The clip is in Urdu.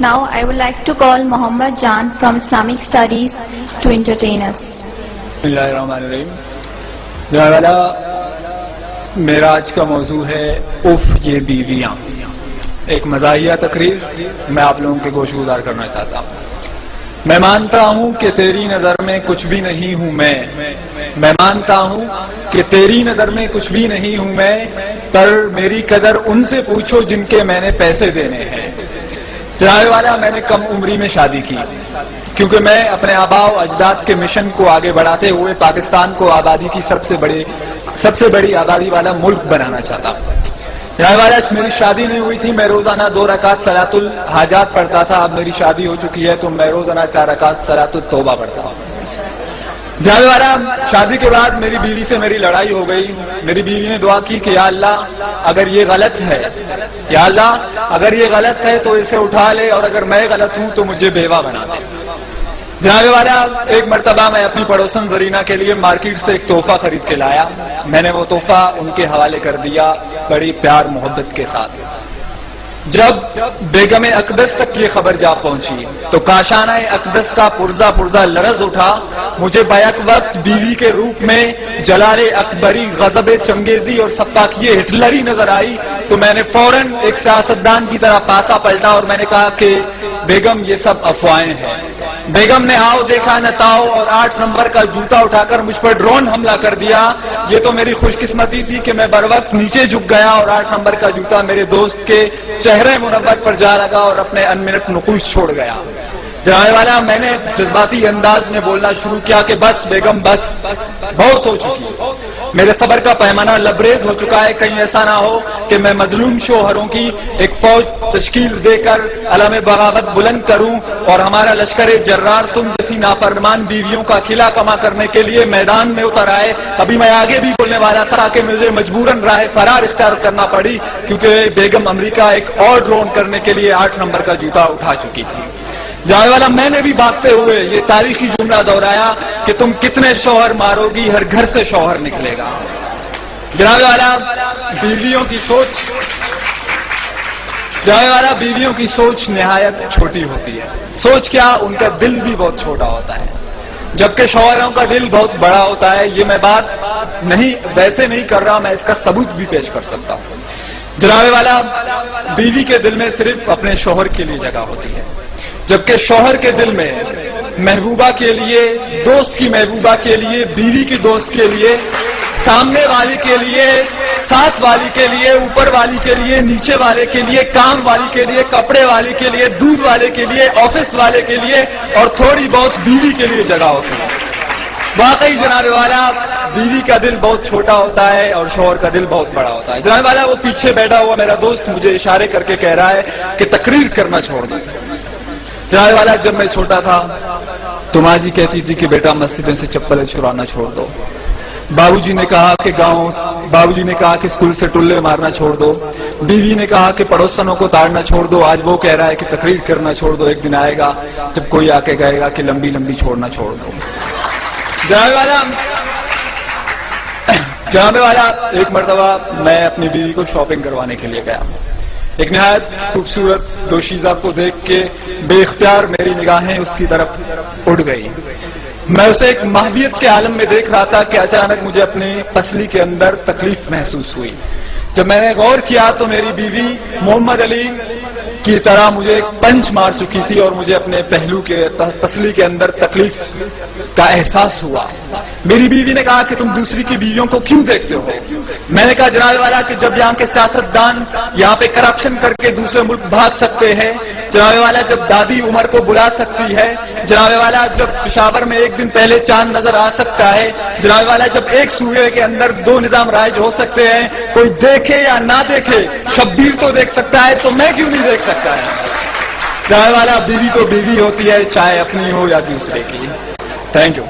Now I would like to call Muhammad Jan from Islamic Studies to entertain us. Bismillahirrahmanirrahim. جناب والا میرا آج کا موضوع ہے اف یہ بیویاں. ایک مزاحیہ تقریر میں آپ لوگوں کے گوش گزار کرنا چاہتا ہوں. میں مانتا ہوں کہ تیری نظر میں کچھ بھی نہیں ہوں میں مانتا ہوں کہ تیری نظر میں کچھ بھی نہیں ہوں میں، پر میری قدر ان سے پوچھو جن کے میں نے پیسے دینے ہیں. جناب والا میں نے کم عمری میں شادی کی کیونکہ میں اپنے آباء و اجداد کے مشن کو آگے بڑھاتے ہوئے پاکستان کو آبادی کی سب سے بڑی آبادی والا ملک بنانا چاہتا ہوں. جناب والا میری شادی نہیں ہوئی تھی، میں روزانہ 2 رکعت صلاۃ الحاجات پڑھتا تھا. اب میری شادی ہو چکی ہے تو میں روزانہ 4 رکعت صلاۃ التوبہ پڑھتا ہوں. جناب والا شادی کے بعد میری بیوی سے میری لڑائی ہو گئی. میری بیوی نے دعا کی کہ یا اللہ اگر یہ غلط ہے، یا اللہ اگر یہ غلط ہے تو اسے اٹھا لے، اور اگر میں غلط ہوں تو مجھے بیوہ بنا دے. جناب والا ایک مرتبہ میں اپنی پڑوسن زرینہ کے لیے مارکیٹ سے ایک تحفہ خرید کے لایا. میں نے وہ تحفہ ان کے حوالے کر دیا بڑی پیار محبت کے ساتھ. جب بیگم اقدس تک یہ خبر جا پہنچی تو کاشانہ اقدس کا پرزا لرز اٹھا. مجھے بیک وقت بیوی کے روپ میں جلال اکبری، غضب چنگیزی اور سفاکیہ ہٹلری نظر آئی تو میں نے فوراً ایک سیاستدان کی طرح پاسا پلٹا اور میں نے کہا کہ بیگم یہ سب افواہیں ہیں. بیگم نے آؤ دیکھا نہ تاؤ اور 8 نمبر کا جوتا اٹھا کر مجھ پر ڈرون حملہ کر دیا. یہ تو میری خوش قسمتی تھی کہ میں بر وقت نیچے جھک گیا اور 8 نمبر کا جوتا میرے دوست کے چہرے منور پر جا لگا اور اپنے انمنٹ نقوش چھوڑ گیا. جناب والا میں نے جذباتی انداز میں بولنا شروع کیا کہ بس بیگم بس، بہت ہو چکی. میرے صبر کا پیمانہ لبریز ہو چکا ہے. کہیں ایسا نہ ہو کہ میں مظلوم شوہروں کی ایک فوج تشکیل دے کر علم بغاوت بلند کروں اور ہمارا لشکر جرار تم جیسی نافرمان بیویوں کا قلعہ کما کرنے کے لیے میدان میں اتر آئے. ابھی میں آگے بھی بولنے والا تھا کہ مجھے مجبوراً راہ فرار اختیار کرنا پڑی کیونکہ بیگم امریکہ ایک اور ڈرون کرنے کے لیے 8 نمبر کا جوتا اٹھا چکی تھی. جانے والا میں نے بھی بھاگتے ہوئے یہ تاریخی جملہ دہرایا کہ تم کتنے شوہر مارو گی، ہر گھر سے شوہر نکلے گا. جناب والا بیویوں کی سوچ نہایت چھوٹی ہوتی ہے. سوچ کیا، ان کا دل بھی بہت چھوٹا ہوتا ہے جبکہ شوہروں کا دل بہت بڑا ہوتا ہے. یہ میں بات ویسے نہیں کر رہا، میں اس کا ثبوت بھی پیش کر سکتا ہوں. جناب والا بیوی کے دل میں صرف اپنے شوہر کے لیے جگہ ہوتی ہے جبکہ شوہر کے دل میں محبوبہ کے لیے، دوست کی محبوبہ کے لیے، بیوی کی دوست کے لیے، سامنے والی کے لیے، ساتھ والی کے لیے، اوپر والی کے لیے، نیچے والے کے لیے، کام والی کے لیے، کپڑے والی کے لیے، دودھ والے کے لیے، آفس والے کے لیے اور تھوڑی بہت بیوی کے لیے جگہ ہوتی ہے. واقعی جناب والا بیوی کا دل بہت چھوٹا ہوتا ہے اور شوہر کا دل بہت بڑا ہوتا ہے. جناب والا وہ پیچھے بیٹھا ہوا میرا دوست مجھے اشارے کر کے کہہ رہا ہے کہ تقریر کرنا چھوڑ دو. جناب والا جب میں چھوٹا تھا تو ماں جی کہتی تھی کہ بیٹا مسجدیں سے چپلیں چھڑانا چھوڑ دو. بابو جی نے کہا کہ اسکول سے ٹلے مارنا چھوڑ دو. بیوی نے کہا کہ پڑوسنوں کو تاڑنا چھوڑ دو. آج وہ کہہ رہا ہے کہ تقریر کرنا چھوڑ دو. ایک دن آئے گا جب کوئی آ کے کہے گا کہ لمبی لمبی چھوڑنا چھوڑ دو. جناب والا ایک مرتبہ میں اپنی بیوی کو شاپنگ کروانے کے لیے گیا. ایک نہایت خوبصورت دوشیزہ کو دیکھ کے بے اختیار میری نگاہیں اس کی طرف اڑ گئی. میں اسے ایک محبیت کے عالم میں دیکھ رہا تھا کہ اچانک مجھے اپنی پسلی کے اندر تکلیف محسوس ہوئی. جب میں نے غور کیا تو میری بیوی محمد علی کی طرح مجھے ایک پنچ مار چکی تھی اور مجھے اپنے پہلو کے پسلی کے اندر تکلیف کا احساس ہوا. میری بیوی نے کہا کہ تم دوسری کی بیویوں کو کیوں دیکھتے ہو؟ میں نے کہا جناب والا کہ جب یہاں کے سیاستدان یہاں پہ کرپشن کر کے دوسرے ملک بھاگ سکتے ہیں، جناب والا جب دادی عمر کو بلا سکتی ہے، جناب والا جب پشاور میں ایک دن پہلے چاند نظر آ سکتا ہے، جناب والا جب ایک صوبے کے اندر 2 نظام رائج ہو سکتے ہیں، کوئی دیکھے یا نہ دیکھے شبیر تو دیکھ سکتا ہے تو میں کیوں نہیں دیکھ سکتا ہے؟ جناب والا بیوی تو بیوی ہوتی ہے چاہے اپنی ہو یا دوسرے کی. Thank you.